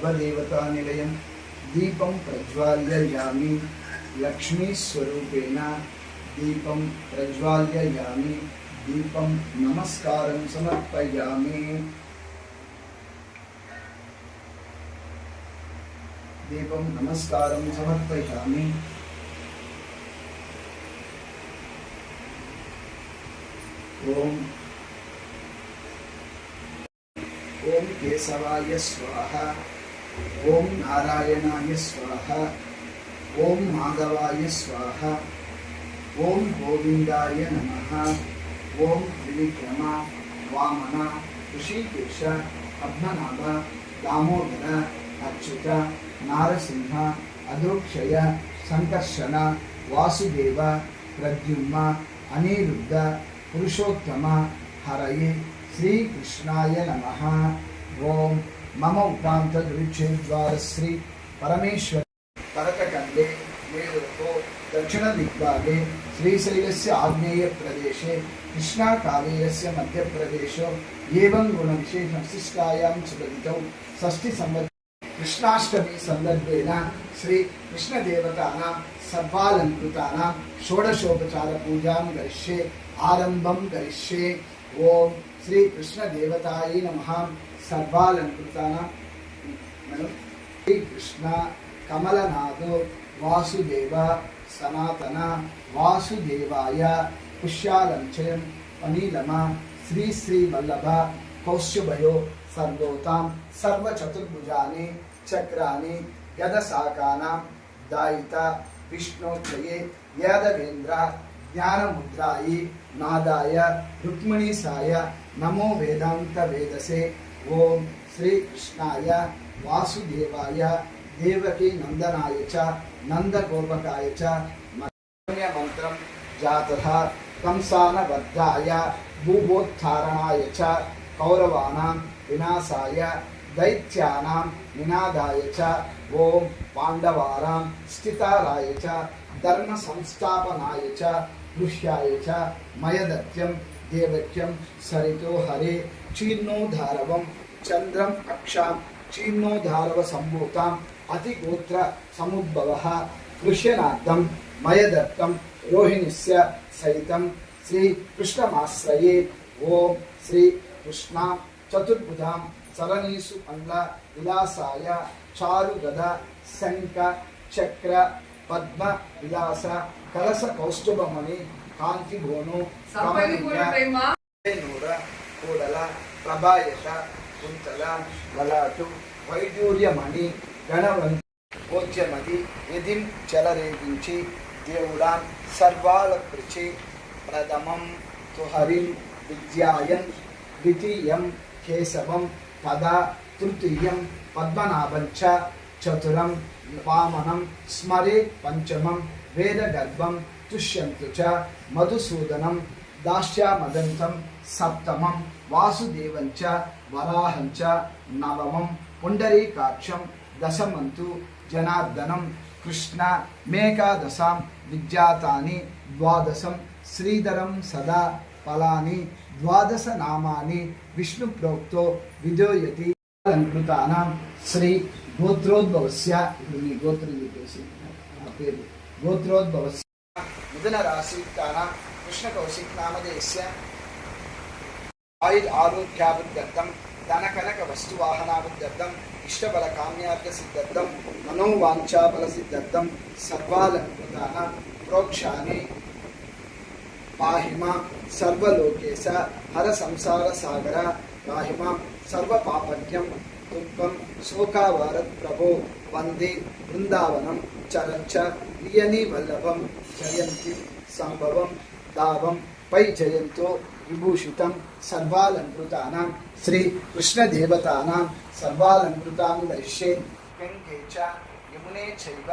सर्वदेवतानिलयं दीपं प्रज्वाल्ययामि लक्ष्मीस्वरूपेण दीपं प्रज्वाल्ययामि दीपं नमस्कारं समर्पयामि दीपं नमस्कारं समर्पयामि ओम केशवाय स्वाहा ओम नारायणाय स्वाहा ओम माधवाय स्वाहा ओम गोविंदाय नमः ओम त्रिविक्रम वामन ऋषिकेश पद्मनाभ दामोदर अच्युत नारसिंह अदृक्षय संकर्षण वासुदेव प्रद्युम्न अनिरुद्ध पुरुषोत्तम हरये श्री कृष्णाय नमः। ओम मम उपांत दुरिच्छेद्वार श्री परमेश्वर करककंडे मेरुको दक्षिण दिग्भागे श्रीशैलस्य आग्नेय प्रदेशे कृष्णा कावेरस्य मध्य प्रदेशो एवं गुण विशेष विशिष्टायां सुबलितौ षष्ठी संवत्सर कृष्णाष्टमी संदर्भेन श्री कृष्ण देवतानां सर्वालंकृतानां षोडशोपचार पूजां करिष्ये आरंभं करिष्ये। ओम श्री कृष्ण देवताय नमः। सर्वालंकृतानां श्री कृष्ण कमलनाथो वासुदेव सनातन वासुदेवाय पुष्यालंचयं अनिलम श्री श्री वल्लभ कौस्तुभयो सर्वोतां सर्वचतुर्भुजानि चक्राणि गदशाकानां दायिता विष्णोक्षये यादवेन्द्र ज्ञानमुद्रायै नादाय रुक्मिणीसाय नमो वेदांत वेदसे। ओम श्री कृष्णाय वासुदेवाय देवकी नंदनाय च नंदगोपकाय च मंत्रं जातः कंसानवद्धाय भूभोत्थारणाय च कौरवाणां विनाशाय दैत्यानां निनादाय च ओम पांडवानां स्थिताराय च धर्म संस्थापनाय च दृश्याय च मयदत्यं देवक्यं सरितो हरे चीर्णोधारवं चंद्रम अक्षां चीर्णोधारव संभूतां अतिगोत्र समुद्भवः कृष्यनाथं मयदत्तं रोहिणीस्य सहितं श्री कृष्णमाश्रये। ओम श्री कृष्ण चतुर्भुजां चरणीषु अंग विलासाय चारुगदा शंख चक्र पद्म विलास कलश कौस्तुभमणि कांति भोनु नूर कूडल प्रभायश कुंतल ललाटु वैडूर्यमणि गणवंत भोज्यमदि यदिं चलरेगिंచి దేవుడాం సర్వాలకృచి ప్రథమం తుహరిం విద్యాయం ద్వితీయం కేశవం తదా తృతీయం పద్మనాభం చ చతురం వామనం స్మరే పంచమం వేదగర్భం తుష్యంతు చ మధుసూదనం దాస్యామదంతం సప్తమం వాసుదేవం చ వరాహం చ నవమం పుండరీకాక్షం దశమంతు జనార్దనం కృష్ణ మేకాదశాం విద్యాతాని ద్వాదశం శ్రీధరం సదా ఫలాని ద్వాదశ నామాని విష్ణు ప్రోక్తో విదోయతి అలంకృతానాం శ్రీ గోత్రోద్భవస్య మీ గోత్రం చెప్పేసి ఆ పేరు గోత్రోద్భవస్య మిథున రాశియుక్తానాం కృష్ణ కౌశిక్ నామధేయస్య ఆయుర్ ఆరోగ్యాభివృద్ధ్యర్థం ధన కనక వస్తు వాహనాభివృద్ధ్యర్థం ఇష్టబల కామ్యార్థ సిద్ధ్యర్థం మనోవాంఛాఫల సిద్ధ్యర్థం సర్వాలంకృతానాం ప్రోక్షాని పాహిమా సర్వలోకేశ హర సంసార సాగర పాహిమా సర్వపాపజ్ఞం దుఃఖం శోకావారత్ ప్రభో వందే బృందావనం చరంచ వియని వల్లభం జయంతి సంభవం దావం పై జయంతో విభూషితం సర్వాలంకృతానాం శ్రీ కృష్ణ దేవతానాం సర్వాలంకృతాన్ని దర్శే గంగే చ యమునే చైవ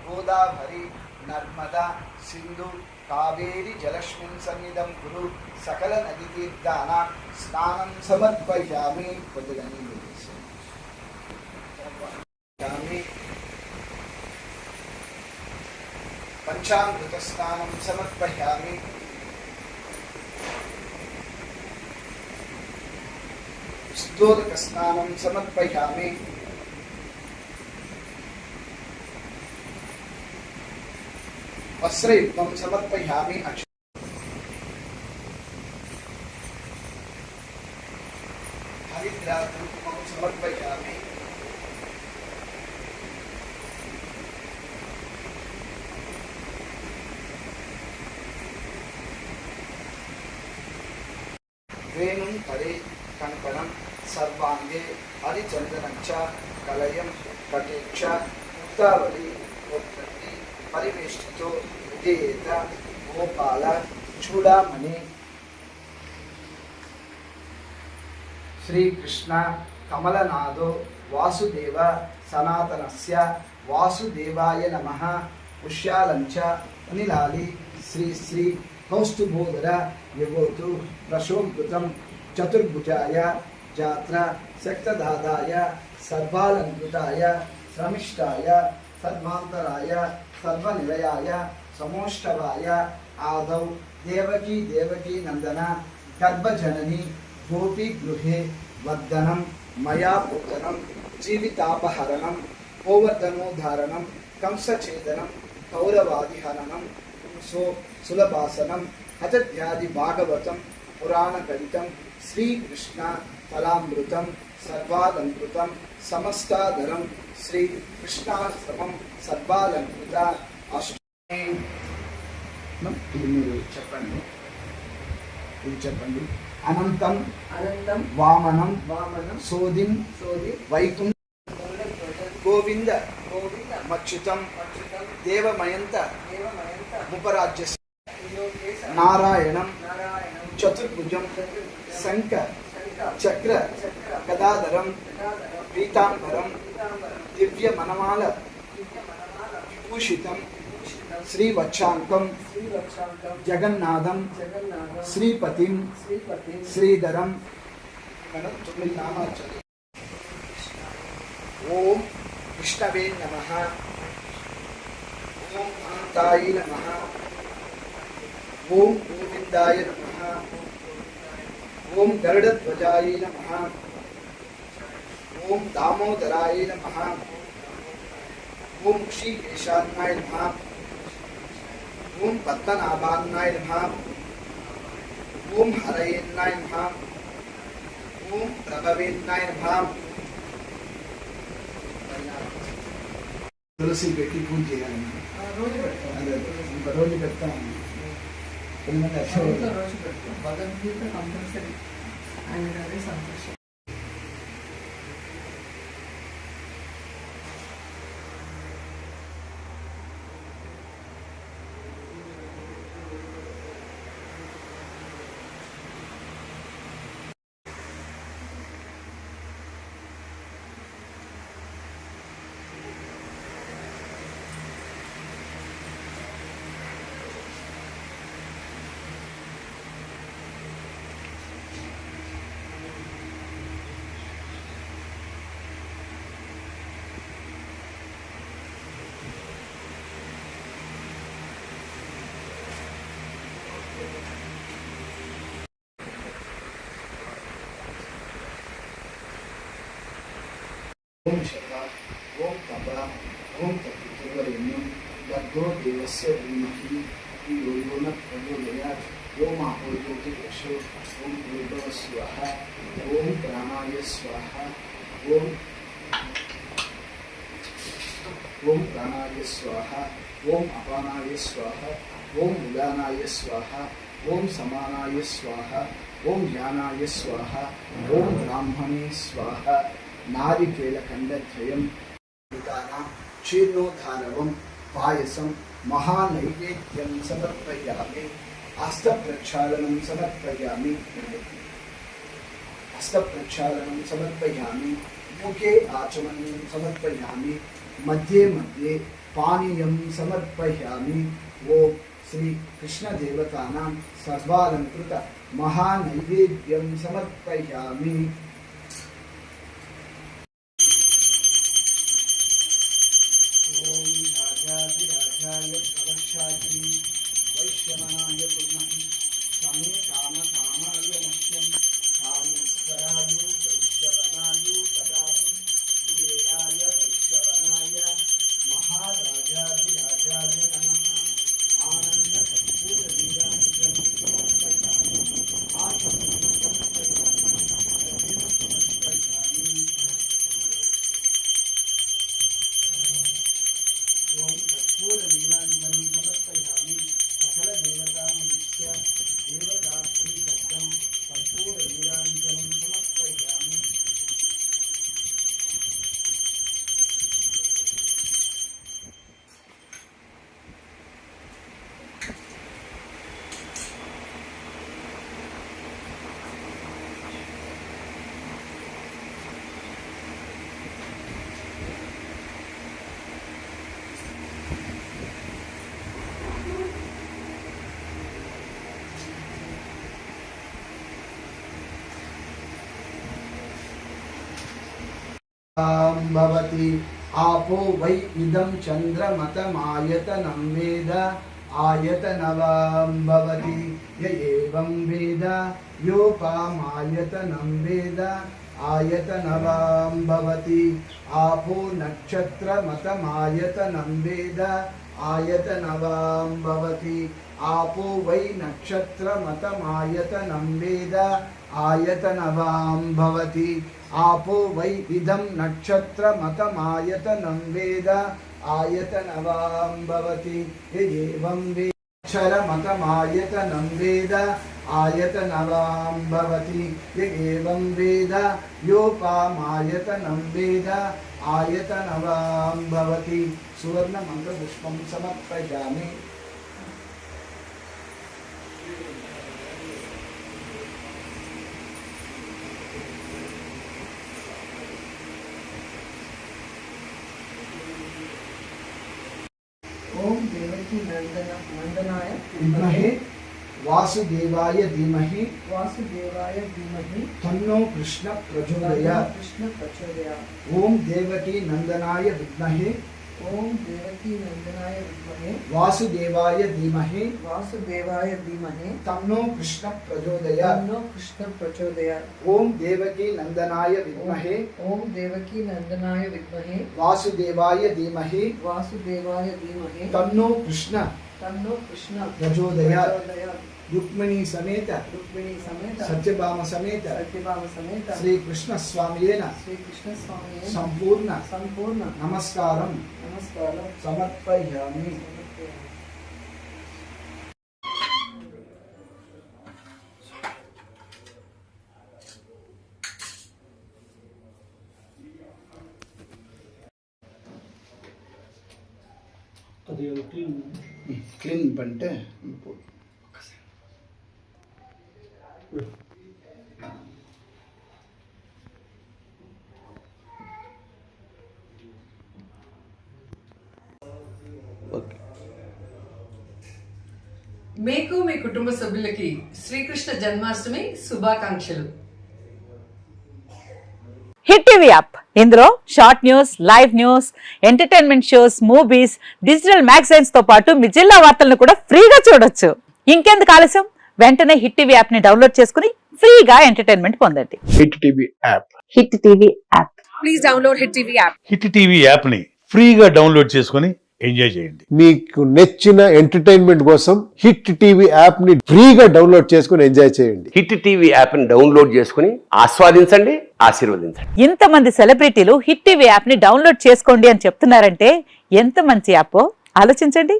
గోదావరి నర్మదా సింధు కావేరి జలస్మిన్ సన్నిధం కురు సకల నదీ తీర్థానాం స్నానం సమర్పయామి. కొద్దిగా నీళ్ళు పంచామృత స్నానం సమర్పయామి. स्तोदक स्नानं समर्पयामि. वस्त्रयुक्तं समर्पयामि हरिद्राकुङ्कुमं समर्पयामि वेणुं करे कङ्कणं सर्वाङ्गे हरिचन्दनं च कलयं कटेक्ष मुक्तावली गोत्रति परिवेष्टितो विधेयेत गोपाल चूडामणि श्रीकृष्ण कमलनादो वासुदेव सनातनस्य वासुदेवाय नमः पुष्यालञ्च अनिलाली श्री श्री कौस्तुभोदर यवोतु प्रशोभृतं चतुर्भुजाय जात्रा शक्तदादाय सर्वालङ्कृताय श्रमिष्ठाय सर्वान्तराय सर्वनिलयाय समोष्टवाय आदौ देवकी देवकी नंदन गर्भजननी गोपी गृहे वर्धनं मया पूजनं जीवितापहरणं गोवर्धनोद्धारणं कंसछेदनं कौरवादिहरणं सुलभासनं हतध्यादि भागवतं पुराणकवितं श्रीकृष्ण फलामृतं सर्वालंकृतं समस्ताधरं श्रीकृष्णाश्रमं सर्वालंकृत अष्टमी చెప్పండి అనంతం అనంతం వామనం వామనం సోదిం సోది వైకుంఠ గోవింద గోవింద మచ్యుతం మచ్యుతం దేవమయంత దేవమయంత ఉపరాజ్య నారాయణం నారాయణం చతుర్భుజం శంఖ చక్ర గదాధరం పీతాంబరం దివ్య మనమాల విభూషితం శ్రీవక్షాంకం జగన్నాథం శ్రీపతిం శ్రీధరం మనం 9 నామాలు చదువు. ఓం విష్ణవే నమః, ఓం అనంతాయ నమః, ఓం గోవిందాయ నమః, ఓం గరుడధ్వజాయ నమః, ఓం దామోదరాయ నమః, ఓం శ్రీకేశాయ నమః, ఓం పద్మనాభాయ నమః, ఓం హరయేన్నాయ నమః, ఓం ప్రభవేన్నాయ నమః. తులసి పెట్టి పూజ చేయాలి. రోజు పెడతాను. భగవద్గీత కంపల్సరీ ఆయన అదే సంతోషం. ఓం శత ఓం తప ఓం తత్వరేణ్యం దగ్ధో దేవస్య ధీమహి ధియో యో న ప్రచోదయాత్. ఓం ఆపో జ్యోతిర్యశో ఓం భూర్భువః స్వః ఓం ప్రాణాయ స్వాహ ఓం ప్రాణాయ స్వాహ ఓం అపానాయ స్వాహ ఓం ఉదానాయ స్వాహ ఓం సమానాయ స్వాహ ఓం జ్ఞానాయ స్వాహ ఓం బ్రాహ్మణే స్వాహ. నారికేళఖండద్వయం క్షీర్ణోద్ధారవం పాయసం మహానైవేద్యం సమర్పయామి. హస్తప్రక్షాళనం సమర్పయామి. ముఖే ఆచమనీయం సమర్పయామి. మధ్యే మధ్యే పానీయం సమర్పయామి. ఓం శ్రీ కృష్ణదేవతానాం సర్వాలంకృత మహానైవేద్యం సమర్పయామి. कर्पूर नीलांजनं समर्पयामि सकल देवतामुद्दिश्य देवताप्री शब्दं कर्पूर नीलांजनं समर्पयामि। भवति आपो वै इदं चन्द्रमतमायतनं वेद आयतनवां भवति य एवं वेद योपामायतनं वेद आयतनवां भवति आपो नक्षत्रमतमायतनं वेद आयतनवां भवति आपो वै नक्षत्रमतमायतनं वेद आयतनवां भवति आपो वै इदं नक्षत्रमतमायतनं वेद आयतनवां भवति एवं वेक्षरमतमायतनं वेद आयतनवां भवति एवं वेद योपामायतनं वेद आयतनवां भवति सुवर्णमन्त्रपुष्पं समर्पयामि। ओम देवकी नंदनाय विद्महे वासुदेवाय धीमहि वासुदेवाय धीमहि तन्नो कृष्ण प्रचोदयात्। कृष्ण प्रचोदयात्। ओम देवकी नंदनाय विद्महे ओम देवकी नंदनाय विद्महे वासुदेवाय धीमहि वासुदेवाय धीमहि तन्नो कृष्ण प्रचोदयात्। तन्नो कृष्ण प्रचोदयात्। ओम देवकी नंदनाय विद्महे ओम देवकी नंदनाय विद्महे वासुदेवाय धीमहि वासुदेवाय धीमहि तन्नो कृष्ण प्रचोदयात्। रुक्मिणी समेत रुक्मिणी समेत सत्यभामा समेत सत्यभामा समेत श्री कृष्ण स्वामियेन संपूर्ण नमस्कारं समर्पयामि। क्लीन பண்ணிட்டு మీకు మీ కుటుంబ సభ్యులకి శ్రీకృష్ణ జన్మాష్టమి శుభాకాంక్షలు. హిట్ టీవీ యాప్ ఇందులో short news, live news, entertainment shows, movies, digital magazines తో పాటు మీ జిల్లా వార్తలను కూడా ఫ్రీగా చూడొచ్చు. ఇంకెందుకు ఆలస్యం, వెంటనే హిట్ టీవీ యాప్ ని డౌన్లోడ్ చేసుకుని ఫ్రీగా ఎంటర్టైన్మెంట్ పొందండి. Hit TV app. Hit TV app. Please download hit TV app. Hit TV app ని ఫ్రీగా డౌన్లోడ్ చేసుకుని ఎంజాయ్ చేయండి. మీకు నచ్చిన ఎంటర్టైన్మెంట్ కోసం హిట్ టీవీ యాప్ ని ఫ్రీగా డౌన్లోడ్ చేసుకుని ఎంజాయ్ చేయండి. హిట్ టీవీ యాప్ ని డౌన్లోడ్ చేసుకుని ఆస్వాదించండి, ఆశీర్వదించండి. ఇంతమంది సెలబ్రిటీలు హిట్ టీవీ యాప్ ని డౌన్లోడ్ చేసుకోండి అని చెప్తున్నారంటే ఎంత మంచి యాప్ ఆలోచించండి.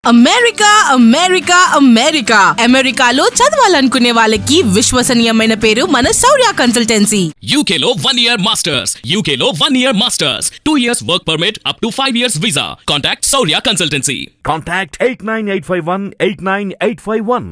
అమెరికా అమెరికా అమెరికా అమెరికాలో చదవాలనుకునే వాళ్ళకి విశ్వసనీయమైన పేరు మన శౌర్య కన్సల్టెన్సీ. UK లో 1 year masters, UK లో 1 year masters, 2 years work permit up to 5 years visa. Contact Saurya Consultancy. Contact 89851 89851.